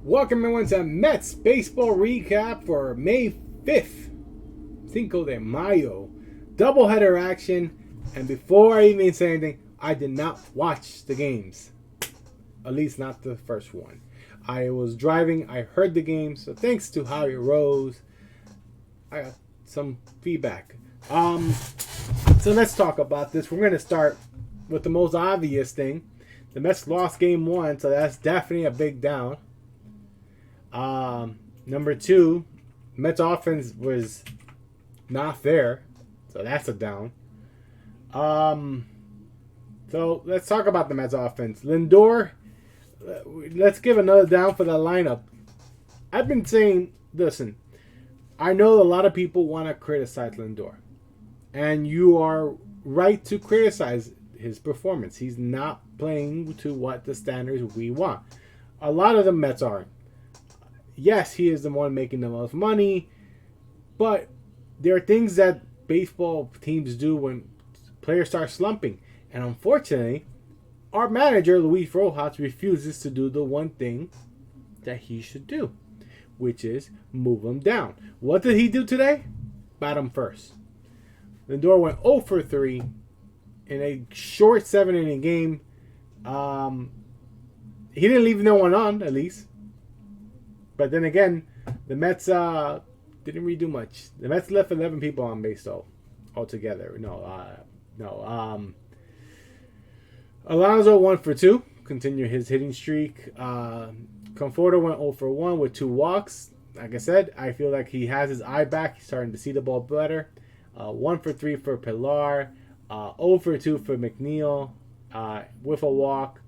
Welcome everyone to Mets baseball recap for May 5th, Cinco de Mayo. Doubleheader action, and before I even say anything, I did not watch the games. At least not the first one. I was driving, I heard the game, so thanks to Howie Rose, I got some feedback. So let's talk about this. We're going to start with the most obvious thing. The Mets lost game one, so that's definitely a big down. Number two, Mets offense was not there, so that's a down. So let's talk about the Mets offense. Lindor, let's give another down for the lineup. I've been saying, listen, I know a lot of people want to criticize Lindor, and you are right to criticize his performance. He's not playing to what the standards we want. A lot of the Mets aren't. Yes, he is the one making the most money, but there are things that baseball teams do when players start slumping. And unfortunately, our manager, Luis Rojas, refuses to do the one thing that he should do, which is move him down. What did he do today? Bat him first. Lindor went 0 for 3 in a short 7-inning game. He didn't leave no one on, at least. But then again, the Mets didn't really do much. The Mets left 11 people on base, though, altogether. Alonso 1 for 2, continued his hitting streak. Conforto went 0 for 1 with 2 walks. Like I said, I feel like he has his eye back. He's starting to see the ball better. 1 for 3 for Pilar. 0 for 2 for McNeil with a walk.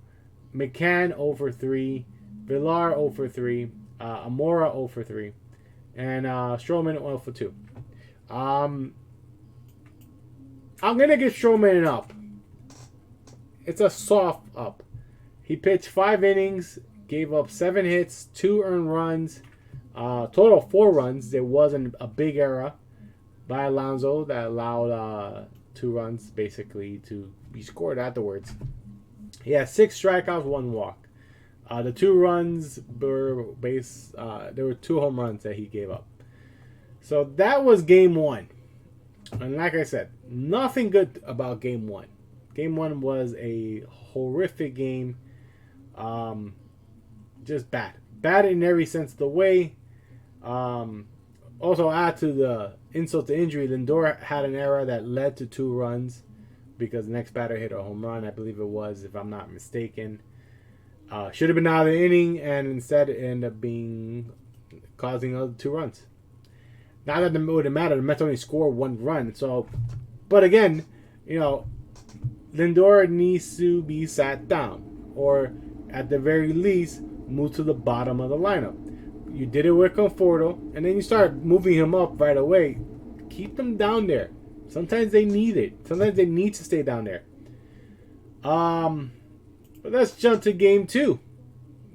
McCann 0 for 3. Villar 0 for 3. Amora 0 for 3. And Stroman 0 for 2. I'm going to give Stroman an up. It's a soft up. He pitched 5 innings, gave up 7 hits, 2 earned runs, total 4 runs. There wasn't a big error by Alonso that allowed 2 runs basically to be scored afterwards. He had 6 strikeouts, 1 walk. The 2 runs were there were 2 home runs that he gave up. So that was game 1. And like I said, nothing good about game 1. Game 1 was a horrific game. Just bad. Bad in every sense of the way. Also, add to the insult to injury, Lindor had an error that led to 2 runs because the next batter hit a home run, I believe it was, if I'm not mistaken. Should have been out of the inning, and instead it ended up causing other 2 runs. Not that it would matter. The Mets only scored 1 run. So, but again, Lindor needs to be sat down, or at the very least, move to the bottom of the lineup. You did it with Conforto, and then you start moving him up right away. Keep them down there. Sometimes they need it. Sometimes they need to stay down there. But let's jump to game 2.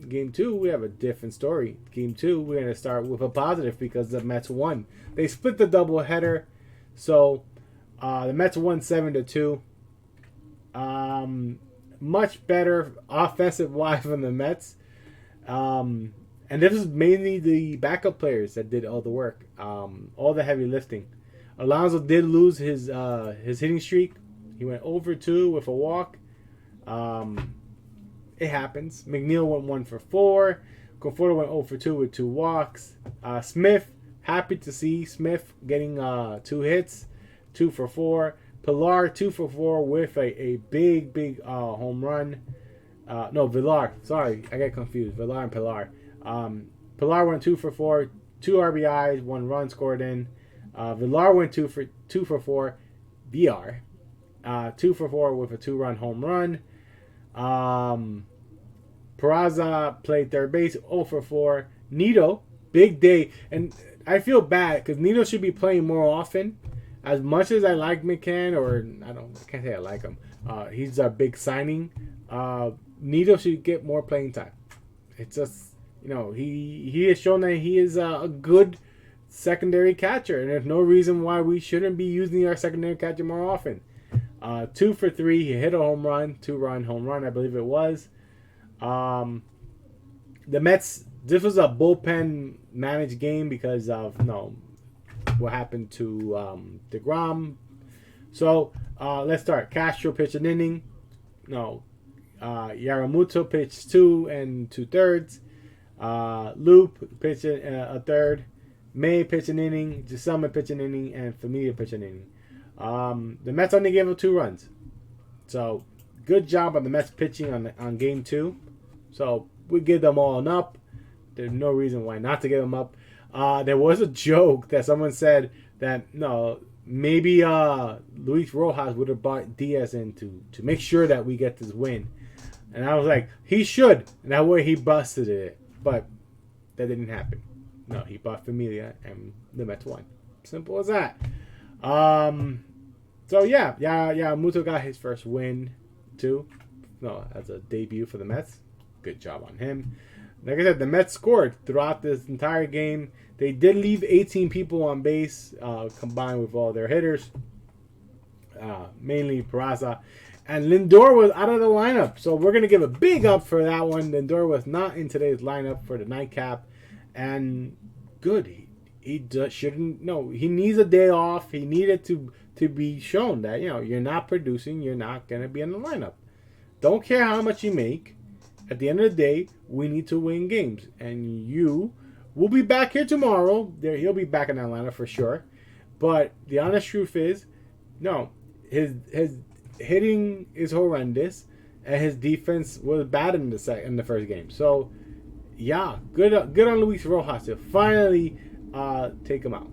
Game 2, we have a different story. Game 2, we're going to start with a positive because the Mets won. They split the doubleheader, so the Mets won 7-2. Much better offensive-wise from the Mets. And this is mainly the backup players that did all the work, all the heavy lifting. Alonso did lose his hitting streak. He went over 2 with a walk. It happens. McNeil went 1 for 4. Conforto went 0 for 2 with 2 walks. Smith, happy to see Smith getting 2 hits, 2 for 4. Pilar 2 for 4 with a big home run. No, Villar. Sorry, I get confused. Villar and Pilar. Pilar went 2 for 4, 2 RBIs, 1 run scored in. Villar went 2 for 4. VR 2 for 4 with a 2-run home run. Peraza played third base, 0 for 4. Nito, big day. And I feel bad because Nito should be playing more often. As much as I like McCann, I can't say I like him. He's a big signing. Nito should get more playing time. It's just, he has shown that he is a good secondary catcher. And there's no reason why we shouldn't be using our secondary catcher more often. 2 for 3. He hit a home run, 2-run home run, I believe it was. The Mets This was a bullpen managed game because of what happened to DeGrom. So let's start. Castro pitched an inning. Yamamoto pitched 2 2/3. Loop pitched a third. May pitched an inning. Gisselman pitched an inning, and Familia pitched an inning. The Mets only gave up 2 runs. So good job on the Mets pitching on game 2. So we give them all an up. There's no reason why not to give them up. There was a joke that someone said that maybe Luis Rojas would have brought Diaz in to make sure that we get this win. And I was like, he should. And that way he busted it. But that didn't happen. No, he brought Familia and the Mets won. Simple as that. So yeah, Muto got his first win too. As a debut for the Mets. Good job on him. Like I said, the Mets scored throughout this entire game. They did leave 18 people on base, combined with all their hitters, mainly Peraza. And Lindor was out of the lineup, so we're going to give a big up for that one. Lindor was not in today's lineup for the nightcap, and good. He shouldn't. No, he needs a day off. He needed to be shown that you're not producing, you're not going to be in the lineup. Don't care how much you make. At the end of the day, we need to win games, and you will be back here tomorrow. He'll be back in Atlanta for sure. But the honest truth is, his hitting is horrendous, and his defense was bad in the first game. So, yeah, good on Luis Rojas to finally take him out.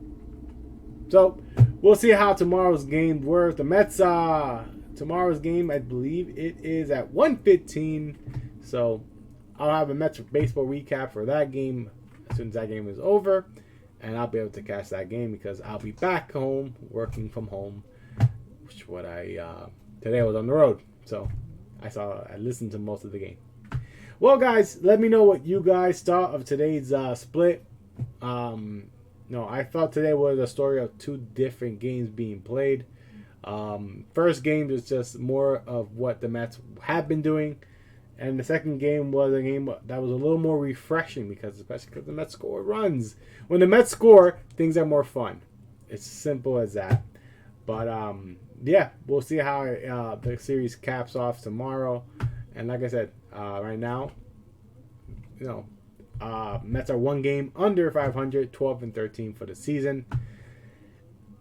So we'll see how tomorrow's game works. The Mets tomorrow's game, I believe it is at 1:15. So I'll have a Mets baseball recap for that game as soon as that game is over, and I'll be able to catch that game because I'll be back home working from home, which today I was on the road, so I listened to most of the game. Well, guys, let me know what you guys thought of today's split. I thought today was a story of 2 different games being played. First game was just more of what the Mets have been doing. And the second game was a game that was a little more refreshing especially because the Mets score runs. When the Mets score, things are more fun. It's simple as that. But, we'll see how the series caps off tomorrow. And like I said, right now, Mets are 1 game under 500, 12-13 for the season.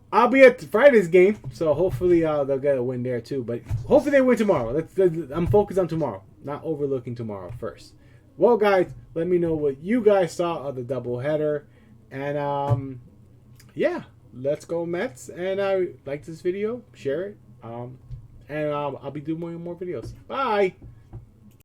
I'll be at Friday's game, so hopefully they'll get a win there too. But hopefully they win tomorrow. I'm focused on tomorrow, not overlooking tomorrow first. Well, guys, let me know what you guys thought of the doubleheader. And, let's go Mets. And like this video, share it. And I'll be doing more videos. Bye!